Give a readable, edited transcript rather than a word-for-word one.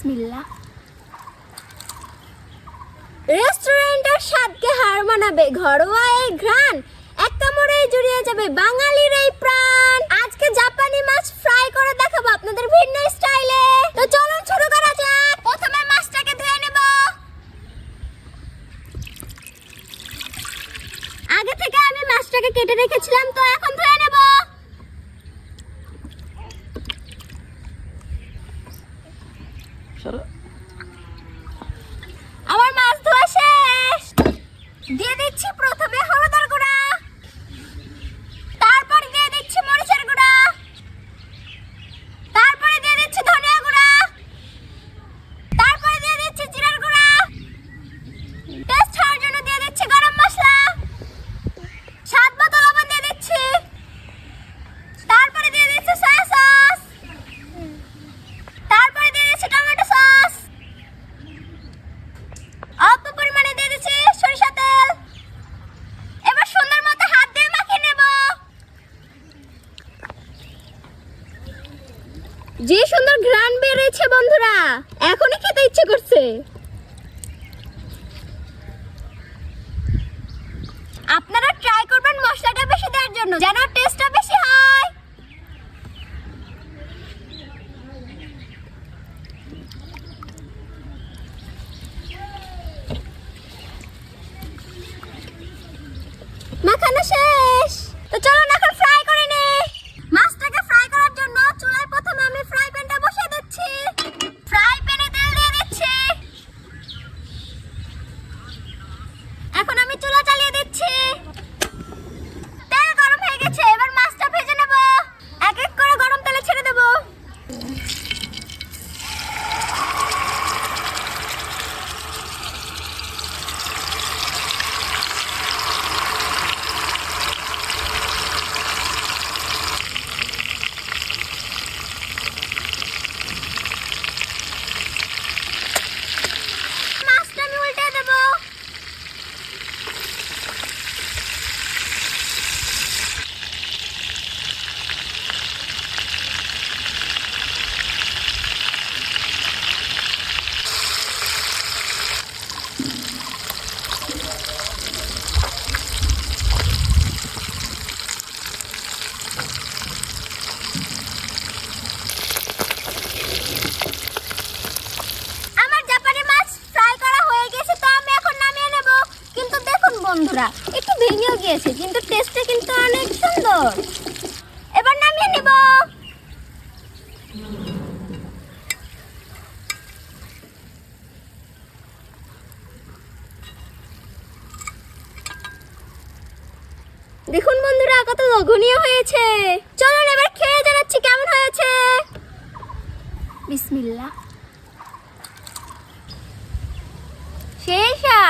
বিসমিল্লাহ। রেস্টুরেন্টের স্বাদকে হার মানাবে ঘরোয়া এই ঘ্রাণ, এক কামড়েই জুড়িয়ে যাবে বাঙালির এই প্রাণ। আজকে জাপানি মাছ ফ্রাই করে দেখাবো আপনাদের ভিন্ন স্টাইলে। তো চলুন শুরু করা যাক। প্রথমে মাছটাকে ধুয়ে নেব। আগে থেকে আমি মাছটাকে কেটে রেখেছিলাম, তো এখন ধুয়ে নেব। আমার মাছ ধোয়া শেষ। দিয়ে দিচ্ছি প্রথমে হলুদের গুঁড়া, তারপর দিয়ে দিচ্ছি মরিচের গুঁড়া, তারপরে দিয়ে দিচ্ছি ধনিয়া গুঁড়া, তারপরে দিয়ে দিচ্ছি জিরার গুঁড়া, টেস্ট হওয়ার জন্য দিয়ে দিচ্ছি গরম মশলা, স্বাদ মতো লবণ দিয়ে দিচ্ছি, তারপরে দিয়ে দিচ্ছি সয়া সস, তারপরে দিয়ে দিচ্ছি টমেটো সস, অল্প পরিমাণে দিয়ে দিচ্ছি সরিষা তেল। এবার সুন্দর মতো হাত দিয়ে মাখিয়ে নেব। যে সুন্দর ঘ্রাণ বেরিয়েছে বন্ধুরা, এখনই খেতে ইচ্ছে করছে। আপনারা ট্রাই করবেন মশলাটা বেশি দেওয়ার জন্য, যেন টেস্টটা বেশি হয়। মাখানো শেষ। তো চলুন এখন ফ্রাই করে নেই। মাছটাকে ফ্রাই করার জন্য চুলায় প্রথমে আমি ফ্রাই প্যানটা বসিয়ে দিচ্ছি। ফ্রাই প্যানে তেল দিয়ে দিচ্ছি। এখন আমি চুলা চালিয়ে দিচ্ছি। তেল গরম হয়ে গেছে, এবার মাছটা ভেজে নেব। এক এক করে গরম তেলে ছেড়ে দেব। মাছটা আমি উল্টে দেব। আমার জাপানি মাছ ফ্রাই করা হয়ে গেছে, তো আমি এখন নামিয়ে নেব। কিন্তু দেখুন বন্ধুরা, একটু ভেঙেও গিয়েছে, কিন্তু টেস্টটা কিন্তু অনেক সুন্দর। এবার নামিয়ে নেব। দেখুন বন্ধুরা, কত লোভনীয় হয়েছে। চলুন এবার খেয়ে জানাচ্ছি কেমন হয়েছে। বিসমিল্লাহ। সেই স্বাদ।